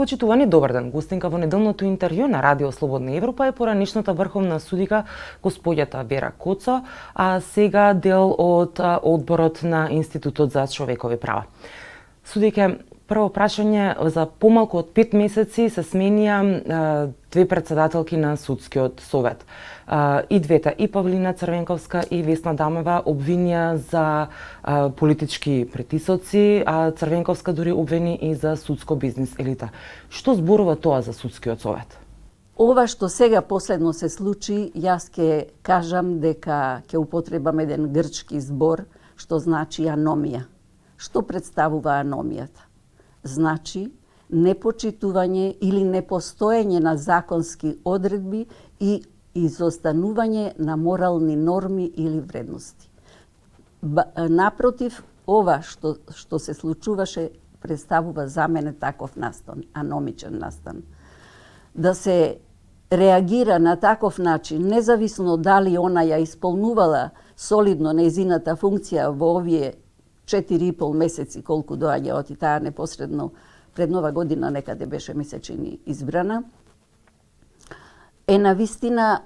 Почитувани, добар ден. Гостинка во неделното интервју на Радио Слободна Европа е поранишната врховна судика господјата Вера Коцо, а сега дел од одборот на Институтот за човекови права. Судике, прво прашање, за помалку од 5 месеци се сменија две председателки на Судскиот совет. И двете, и Павлина Црвенковска и Весна Дамева обвинија за политички притисоци, а Црвенковска дури обвини и за судско бизнис елита. Што зборува тоа за Судскиот совет? Ова што сега последно се случи, јас ќе кажам дека ќе употребам еден грчки збор што значи аномија. Што представува аномијата? Значи непочитување или непостоење на законски одредби и изостанување на морални норми или вредности. Напротив, ова што се случуваше представува за мене таков настан, аномичен настан. Да се реагира на таков начин, независно дали она ја исполнувала солидно нејзината функција во овие 4,5 месеци колку доаѓа од и таа непосредно пред Нова година некаде беше месечини избрана, е навистина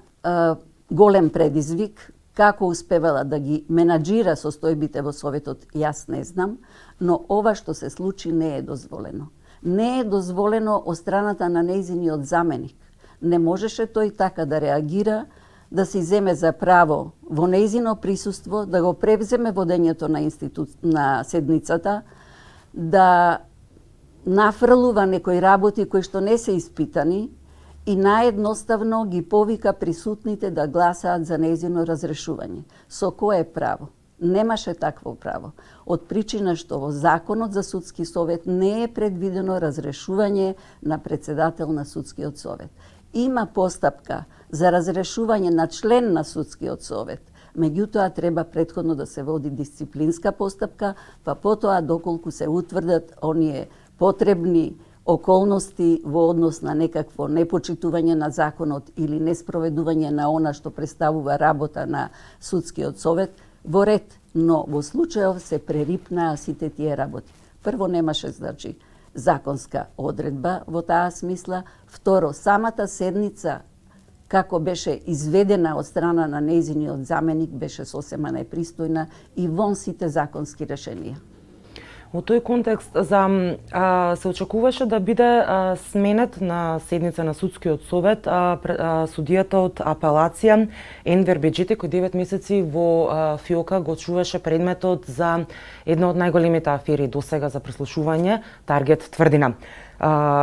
голем предизвик. Како успевала да ги менаџира состојбите во Советот, јас не знам, но ова што се случи не е дозволено. Не е дозволено од страната на нејзиниот заменик. Не можеше тој така да реагира, да се земе за право во нејзино присуство, да го превземе водењето на седницата, да нафрлува некои работи кои што не се испитани и наедноставно ги повика присутните да гласаат за нејзино разрешување. Со кое право? Немаше такво право. Од причина што во Законот за Судски совет не е предвидено разрешување на председател на Судскиот совет. Има постапка за разрешување на член на Судскиот совет, меѓутоа треба претходно да се води дисциплинска постапка, па потоа доколку се утврдат оние потребни околности во однос на некакво непочитување на законот или неспроведување на она што представува работа на Судскиот совет, во ред, но во случајов се прерипнаа сите тие работи. Прво, немаше, значи, законска одредба во таа смисла. Второ, самата седница, како беше изведена од страна на нејзиниот заменик, беше сосема непристојна и вон сите законски решенија. Во тој контекст се очекуваше да биде сменет на седница на Судскиот совет судијата од апелација Енвер Беџити, кој 9 месеци во ФИОКа го чуваше предметот за една од најголемите афери досега за преслушување, Таргет Тврдина.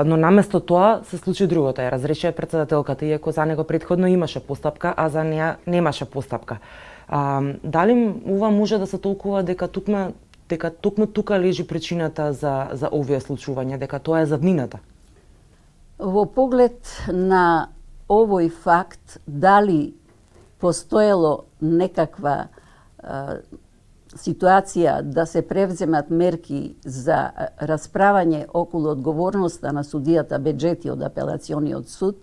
Но наместо тоа се случи другото, ја разрешија председателката, иако за него претходно имаше постапка, а за неа немаше постапка. Дали ова може да се толкува дека токму тука лежи причината за овие случувања, дека тоа е заднината? Во поглед на овој факт, дали постоело некаква ситуација да се превземат мерки за расправање околу одговорноста на судијата Беџети од апелациониот суд,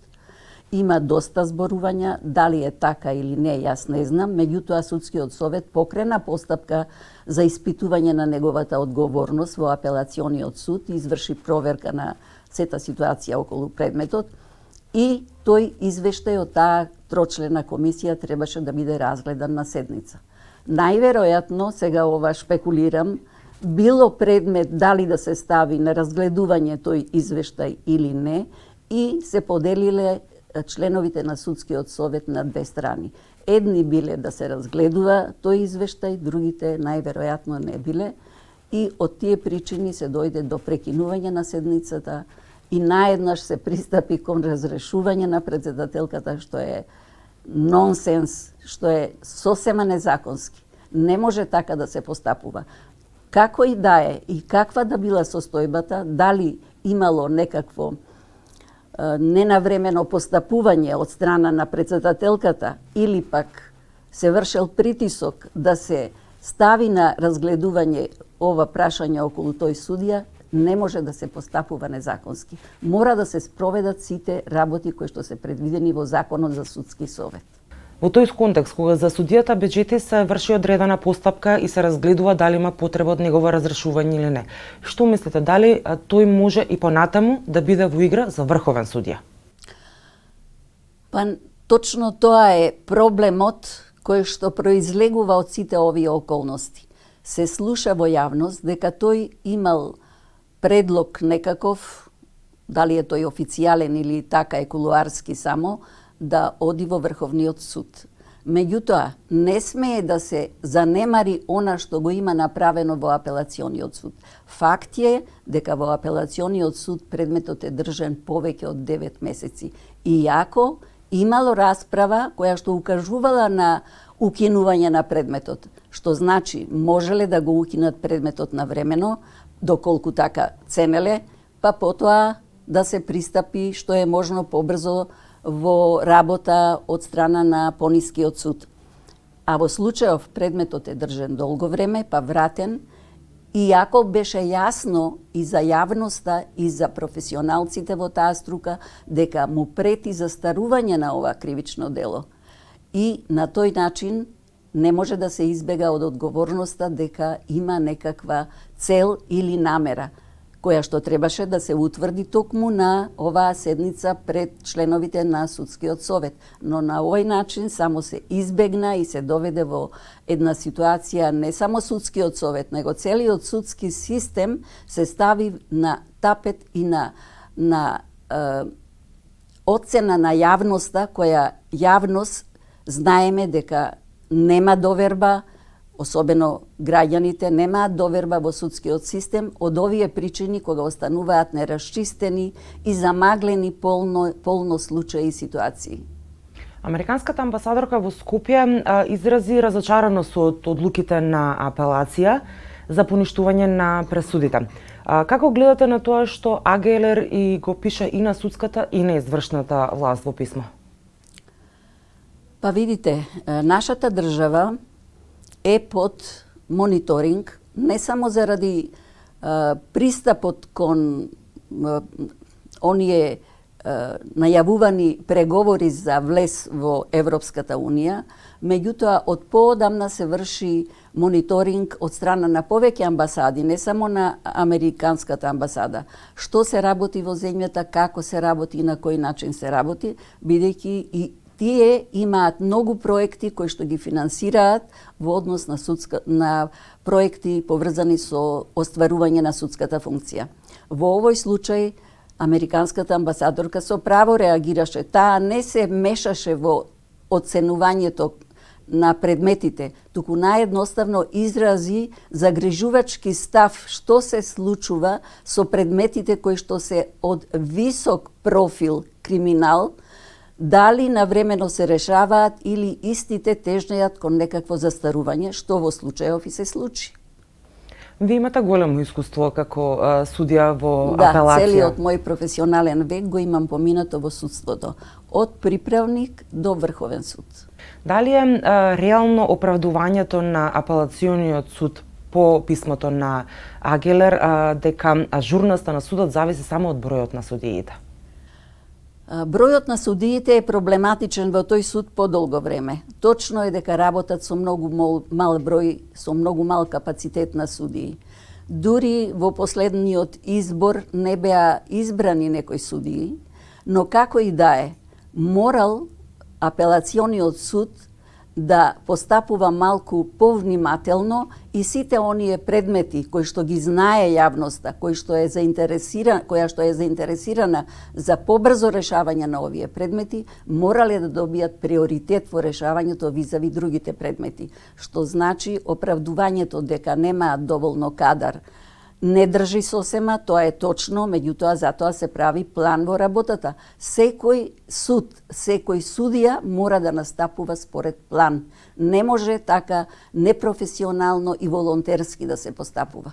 има доста зборувања, дали е така или не, јас не знам, меѓутоа Судскиот совет покрена постапка за испитување на неговата одговорност во апелациониот суд и изврши проверка на сета ситуација околу предметот и тој извештај од таа трочлена комисија требаше да биде разгледан на седница. Најверојатно, сега ова шпекулирам, било предмет дали да се стави на разгледување тој извештај или не и се поделиле членовите на Судскиот совет на две страни. Едни биле да се разгледува тој извештај, другите најверојатно не биле и од тие причини се дојде до прекинување на седницата и наеднаш се пристапи кон разрешување на председателката, што е нонсенс, што е сосема незаконски. Не може така да се постапува. Како и да е и каква да била состојбата, дали имало некакво ненавремено постапување од страна на председателката или пак се вршел притисок да се стави на разгледување ова прашање околу тој судија, не може да се постапува незаконски. Мора да се спроведат сите работи кои што се предвидени во Законот за Судски совет. Во тој контекст, кога за судијата Беџети се врши одредена постапка и се разгледува дали има потреба од негово разрешување или не, што мислите, дали тој може и понатаму да биде во игра за врховен судија? Па точно тоа е проблемот кој што произлегува од сите овие околности. Се слуша во јавност дека тој имал предлог некаков, дали е тој официјален или така е кулуарски само, да оди во Врховниот суд. Меѓутоа, не смее да се занемари она што го има направено во апелациониот суд. Факт е дека во апелациониот суд предметот е држан повеќе од 9 месеци. Иако имало расправа која што укажувала на укинување на предметот, што значи можеле да го укинат предметот навремено, доколку така ценеле, па потоа да се пристапи што е можно побрзо во работа од страна на понискиот суд. А во случајов предметот е држан долго време, па вратен, иако беше јасно и за јавноста и за професионалците во таа струка дека му прети застарување на ова кривично дело. И на тој начин не може да се избега од одговорноста дека има некаква цел или намера, која што требаше да се утврди токму на оваа седница пред членовите на Судскиот совет. Но на овој начин само се избегна и се доведе во една ситуација не само Судскиот совет, него целиот судски систем се стави на тапет и на оцена на јавноста, која јавност знаеме дека нема доверба, особено граѓаните немаат доверба во судскиот систем од овие причини кога остануваат нерасчистени и замаглени полно случаи и ситуации. Американската амбасадорка во Скопје изрази разочараност од одлуките на апелација за поништување на пресудите. Како гледате на тоа што АГЛР и го пише и на судската и на извршната власт во писмо? Па видите, нашата држава е под мониторинг, не само заради пристапот кон оние најавувани преговори за влез во Европската Унија, меѓутоа од поодамна се врши мониторинг од страна на повеќе амбасади, не само на Американската амбасада. Што се работи во земјата, како се работи и на кој начин се работи, бидејќи и тие имаат многу проекти кои што ги финансираат во однос на проекти поврзани со остварување на судската функција. Во овој случај Американската амбасадорка со право реагираше. Таа не се мешаше во оценувањето на предметите, туку наједноставно изрази загрижувачки став што се случува со предметите кои што се од висок профил криминал, дали навремено се решаваат или истите тежнеат кон некакво застарување, што во случајов и се случи. Ви имате големо искуство како судија во Да, апелација. целиот мој професионален век го имам поминато во судството, од приправник до Врховен суд. Дали е реално оправдувањето на апелациониот суд по писмото на АГЛР дека ажурноста на судот зависи само од бројот на судиите? Бројот на судиите е проблематичен во тој суд подолго време. Точно е дека работат со многу мал број, со многу мал капацитет на судии. Дури во последниот избор не беа избрани некои судии, но како и да е, морал апелациониот суд да постапува малку повнимателно и сите оние предмети кои што ги знае јавноста, која што е заинтересирана за побрзо решавање на овие предмети, морале да добијат приоритет во решавањето визави другите предмети, што значи оправдувањето дека немаат доволно кадар не држи сосема, тоа е точно, меѓутоа затоа се прави план во работата. Секој суд, секој судија мора да настапува според план. Не може така непрофесионално и волонтерски да се постапува.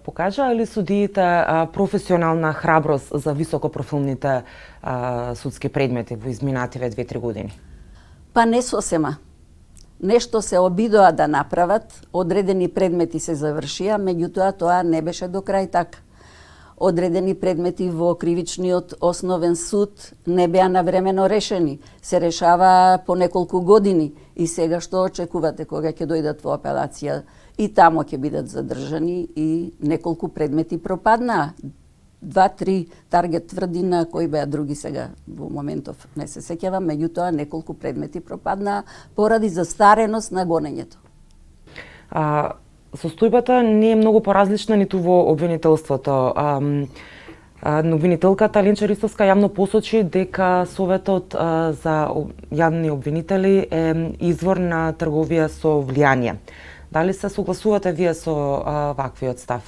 Покажаа ли судиите професионална храброст за високопрофилните судски предмети во изминативе 2-3 години? Па не сосема. Нешто се обидоа да направат, одредени предмети се завршија, меѓутоа тоа не беше до крај така. одредени предмети во кривичниот основен суд не беа навремено решени. Се решава по неколку години. И сега што очекувате кога ќе дојдат во апелација? И тамо ќе бидат задржани и неколку предмети пропаднаа. 2-3 таргет тврди на кои беа други сега во моментов не се сеќавам, меѓутоа неколку предмети пропаднаа поради застареност на гонењето. Состојбата не е многу поразлична ниту во обвинителството. Обвинителката Ленча Ристовска јавно посочи дека Советот за јавни обвинители е извор на трговија со влијание. Дали се согласувате вие со ваквиот став?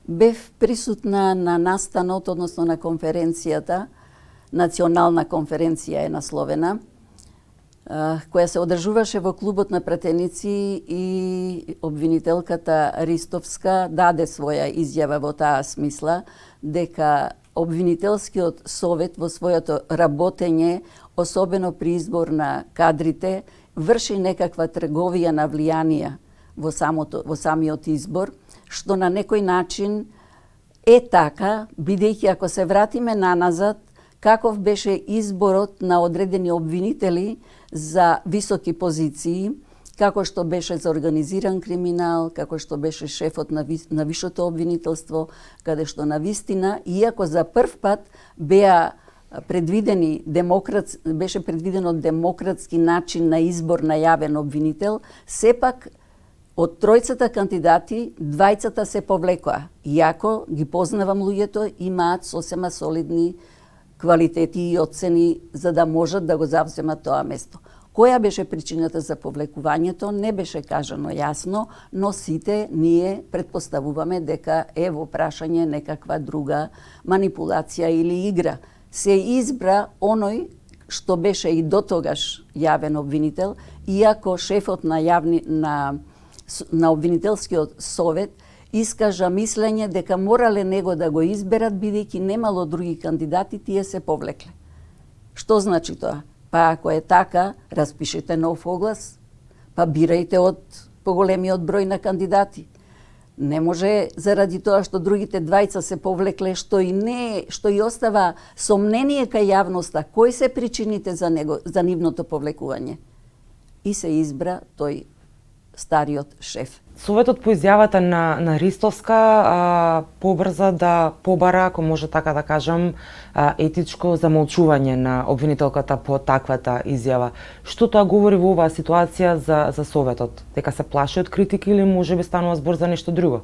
Бев присутна на настанот, односно на конференцијата, национална конференција е насловена, која се одржуваше во клубот на пратеници и обвинителката Ристовска даде своја изјава во таа смисла дека обвинителскиот совет во своето работење, особено при избор на кадрите, врши некаква трговија на влијанија во самиот избор, што на некој начин е така, бидејќи ако се вратиме наназад, каков беше изборот на одредени обвинители за високи позиции, како што беше за организиран криминал, како што беше шефот на висшето обвинителство, каде што на вистина, иако за прв пат беше предвидено демократски начин на избор на јавен обвинител, сепак од тројцата кандидати, двајцата се повлекоа. Иако ги познавам луѓето, имаат сосема солидни квалитети и оцени за да можат да го завземат тоа место. Која беше причината за повлекувањето не беше кажано јасно, но сите ние претпоставуваме дека е во прашање некаква друга манипулација или игра. Се избра оној што беше и дотогаш јавен обвинител, иако шефот на обвинителскиот совет искажа мислење дека морале него да го изберат бидејќи немало други кандидати, тие се повлекле. Што значи тоа? Па ако е така, распишете нов оглас, па бирајте од поголемиот број на кандидати. Не може заради тоа што другите двајца се повлекле, што и остава сомнение кај јавноста, кои се причините за нивното повлекување. И се избра тој стариот шеф. Советот по изјавата на Ристовска побрза да побара, ако може така да кажам, етичко замолчување на обвинителката по таквата изјава. Што тоа говори во оваа ситуација за Советот? Дека се плаши од критики или можеби станува збор за нешто друго?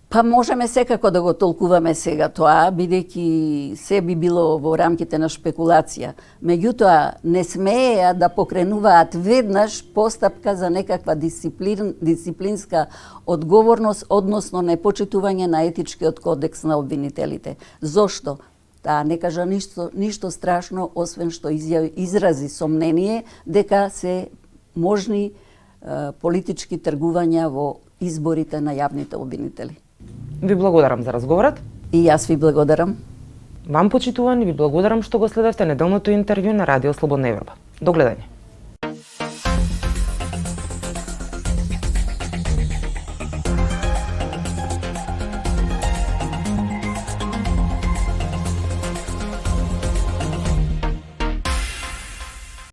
Па можеме секако да го толкуваме сега тоа, бидејќи се би било во рамките на шпекулација. Меѓутоа, не смееа да покренуваат веднаш постапка за некаква дисциплинска одговорност, односно непочитување на етичкиот кодекс на обвинителите. Зошто? Таа не кажа ништо страшно, освен што изрази сомнение дека се можни политички тргувања во изборите на јавните обвинители. Ви благодарам за разговорот. И јас ви благодарам. Вам почитувани, ви благодарам што го следевте неделното интервју на Радио Слободна Европа. До гледање.